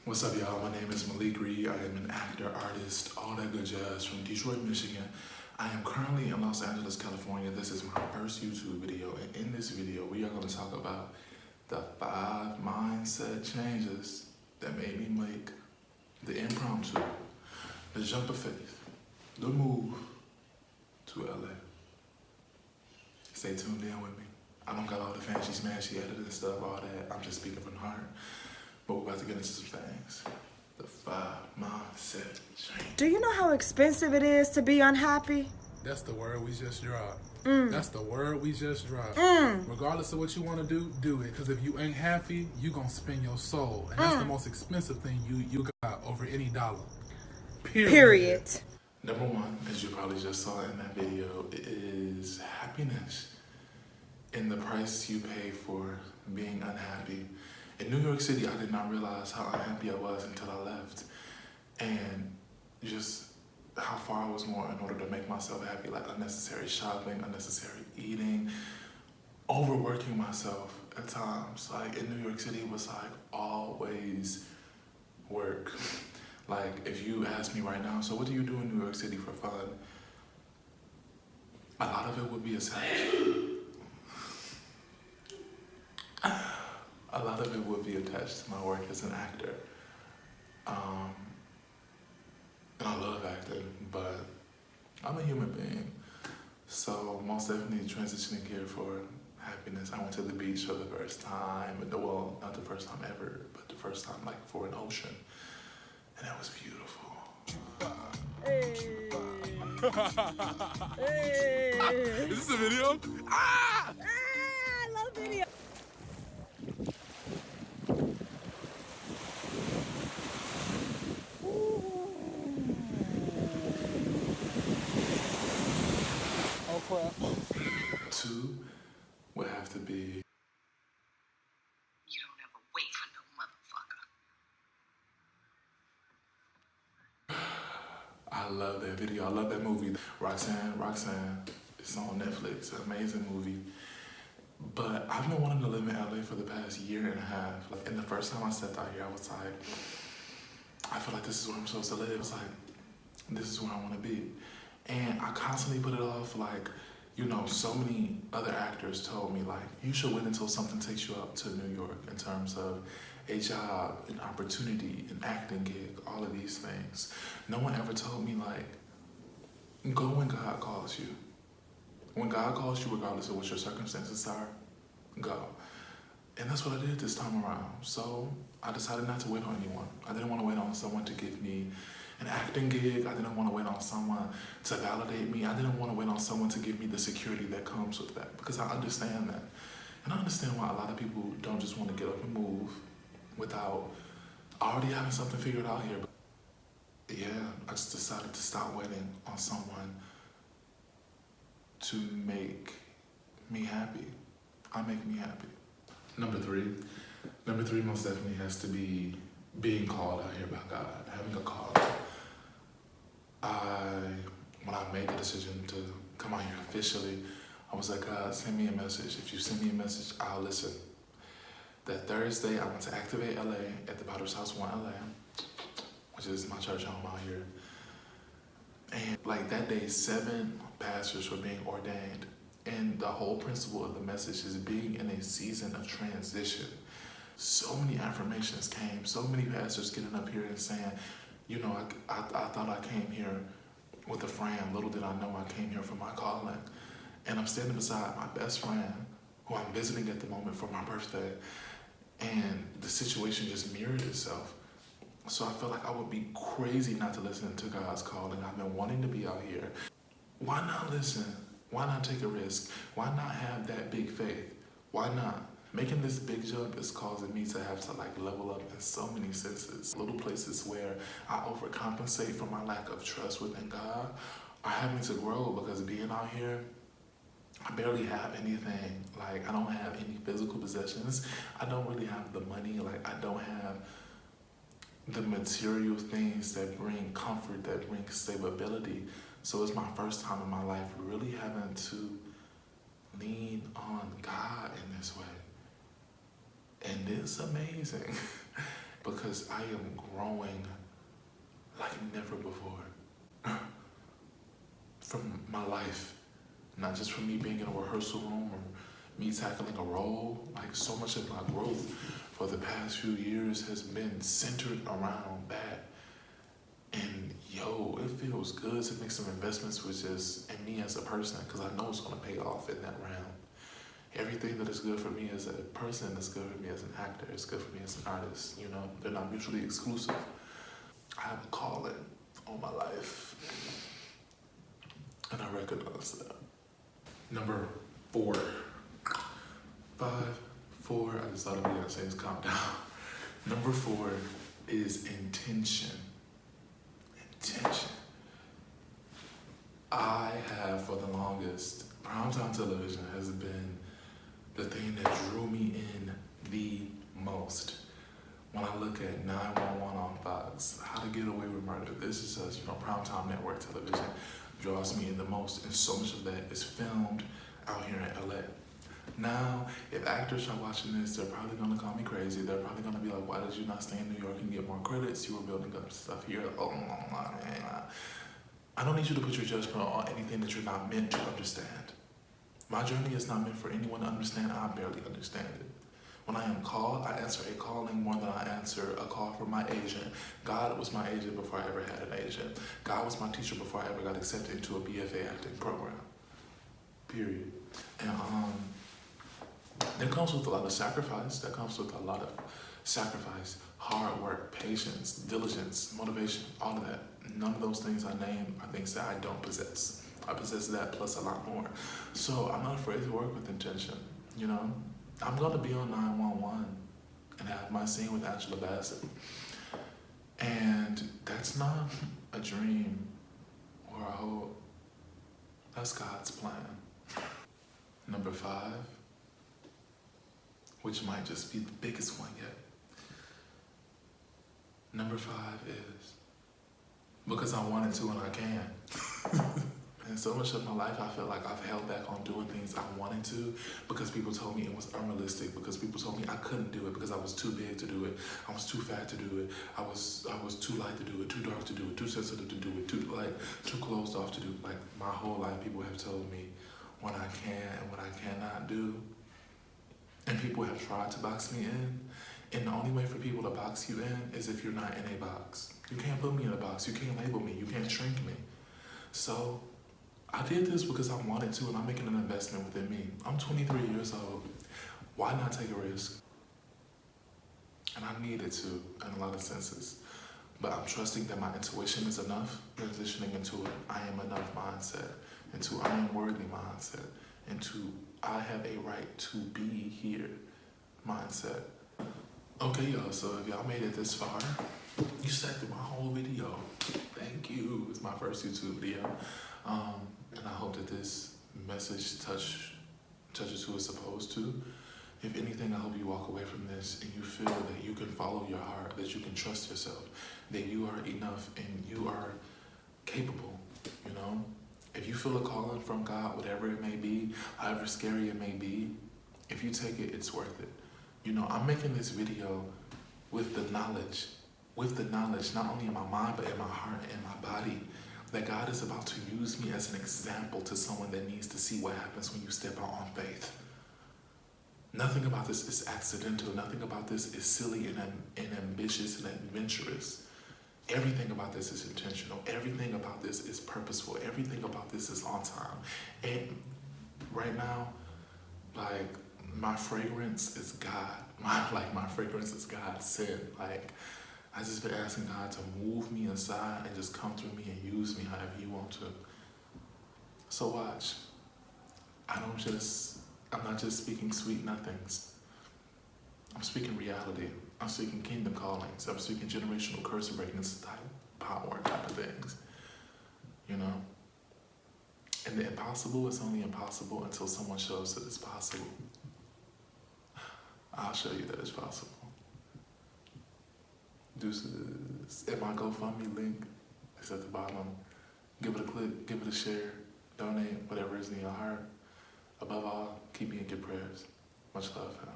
What's up, y'all? My name is Malik Reed. I am an actor, artist, all that good jazz from Detroit, Michigan. I am currently in Los Angeles, California. This is my first YouTube video, and in this video, we are going to talk about the 5 mindset changes that made me make the impromptu, the jump of faith, the move to LA. Stay tuned in with me. I don't got all the fancy smashy editing and stuff, all that. I'm just speaking from the heart. But we're about to get into some things. The 5 mindset changes. Do you know how expensive it is to be unhappy? That's the word we just dropped. That's the word we just dropped. Regardless of what you want to do it. Because if you ain't happy, you going to spend your soul. And that's the most expensive thing you got over any dollar. Period. Number 1, as you probably just saw in that video, is happiness. And the price you pay for being unhappy. In New York City, I did not realize how unhappy I was until I left. And just how far I was going in order to make myself happy, like unnecessary shopping, unnecessary eating, overworking myself at times. Like in New York City, it was like always work. Like if you ask me right now, so what do you do in New York City for fun? A lot of it would be a lot of it would be attached to my work as an actor. And I love acting, but I'm a human being. So most definitely transitioning here for happiness. I went to the beach for the first time. Well, not the first time ever, but the first time like for an ocean. And that was beautiful. Hey. Is this a video? Ah! I love video. Oh, crap. 2 would have to be, You don't ever wait for no motherfucker. I love that video. I love that movie. Roxanne. It's on Netflix. An amazing movie. But I've been wanting to live in LA for the past year and a half. Like, and the first time I stepped out here, I was like, I feel like this is where I'm supposed to live. It's like, this is where I want to be. And I constantly put it off. Like, you know, so many other actors told me, like, you should wait until something takes you up to New York in terms of a job, an opportunity, an acting gig, all of these things. No one ever told me, like, go when God calls you. When God calls you, regardless of what your circumstances are, go. And that's what I did this time around. So I decided not to wait on anyone. I didn't want to wait on someone to give me an acting gig. I didn't want to wait on someone to validate me. I didn't want to wait on someone to give me the security that comes with that, because I understand that. And I understand why a lot of people don't just want to get up and move without already having something figured out here. But yeah, I just decided to stop waiting on someone to make me happy. I make me happy. Number 3 most definitely has to be being called out here by God, having a call. When I made the decision to come out here officially, I was like, God, send me a message. If you send me a message, I'll listen. That Thursday, I went to Activate LA at the Potter's House 1 LA, which is my church home out here. And like that day, 7 pastors were being ordained. And the whole principle of the message is being in a season of transition. So many affirmations came, so many pastors getting up here and saying, you know, I thought I came here with a friend. Little did I know I came here for my calling. And I'm standing beside my best friend, who I'm visiting at the moment for my birthday. And the situation just mirrored itself. So I felt like I would be crazy not to listen to God's calling. I've been wanting to be out here. Why not listen? Why not take a risk? Why not have that big faith? Why not? Making this big jump is causing me to have to like level up in so many senses. Little places where I overcompensate for my lack of trust within God are having to grow, because being out here, I barely have anything. Like, I don't have any physical possessions. I don't really have the money. Like, I don't have the material things that bring comfort, that bring stability. So it's my first time in my life really having to lean on God in this way. And it's amazing. because I am growing like never before from my life. Not just from me being in a rehearsal room or me tackling a role. Like, so much of my growth for the past few years has been centered around that. And yo, it feels good to make some investments with just in me as a person, because I know it's gonna pay off in that round. Everything that is good for me as a person is good for me as an actor. It's good for me as an artist. You know, they're not mutually exclusive. I have a calling on my life, and I recognize that. Number 4. 5, 4. I just thought of Beyonce's Calm Down. Number 4 is intention. Intention. I have, for the longest, primetime television has been the thing that drew me in the most. When I look at 911 on Fox, How to Get Away with Murder, this is just, primetime network television draws me in the most, and so much of that is filmed out here in LA. Now, if actors are watching this, they're probably gonna call me crazy. They're probably gonna be like, why did you not stay in New York and get more credits? You were building up stuff here. I don't need you to put your judgment on anything that you're not meant to understand. My journey is not meant for anyone to understand. I barely understand it. When I am called, I answer a calling more than I answer a call from my agent. God was my agent before I ever had an agent. God was my teacher before I ever got accepted into a BFA acting program. Period. And that comes with a lot of sacrifice. That comes with a lot of sacrifice, hard work, patience, diligence, motivation, all of that. None of those things I name are things that I don't possess. I possess that plus a lot more. So I'm not afraid to work with intention, I'm gonna be on 911 and have my scene with Angela Bassett. And that's not a dream or a hope. That's God's plan. Number 5, which might just be the biggest one yet. Number 5 is because I wanted to and I can. And so much of my life, I feel like I've held back on doing things I wanted to because people told me it was unrealistic, because people told me I couldn't do it because I was too big to do it, I was too fat to do it, I was too light to do it, too dark to do it, too sensitive to do it, too closed off to do it. Like, my whole life, people have told me what I can and what I cannot do. And people have tried to box me in. And the only way for people to box you in is if you're not in a box. You can't put me in a box. You can't label me. You can't shrink me. So I did this because I wanted to, and I'm making an investment within me. I'm 23 years old. Why not take a risk? And I needed to in a lot of senses. But I'm trusting that my intuition is enough, transitioning into an I am enough mindset, into I am worthy mindset, into I have a right to be here mindset. Okay, y'all, so if y'all made it this far, you sat through my whole video. Thank you. It's my first YouTube video. And I hope that this message touches who it's supposed to. If anything, I hope you walk away from this and you feel that you can follow your heart, that you can trust yourself, that you are enough and you are capable, If you feel a calling from God, whatever it may be, however scary it may be, if you take it, it's worth it. I'm making this video with the knowledge, not only in my mind, but in my heart and my body, that God is about to use me as an example to someone that needs to see what happens when you step out on faith. Nothing about this is accidental. Nothing about this is silly and ambitious and adventurous. Everything about this is intentional. Everything about this is purposeful. Everything about this is on time. And right now, my fragrance is God. My fragrance is God sent. I just been asking God to move me inside and just come through me and use me however you want to. So watch. I'm not just speaking sweet nothings. I'm speaking reality. I'm speaking kingdom callings. I'm speaking generational curse breakings type of things. And the impossible is only impossible until someone shows that it's possible. I'll show you that it's possible. Deuces. And my GoFundMe link is at the bottom. Give it a click, give it a share, donate, whatever is in your heart. Above all, keep me in your prayers. Much love, fam.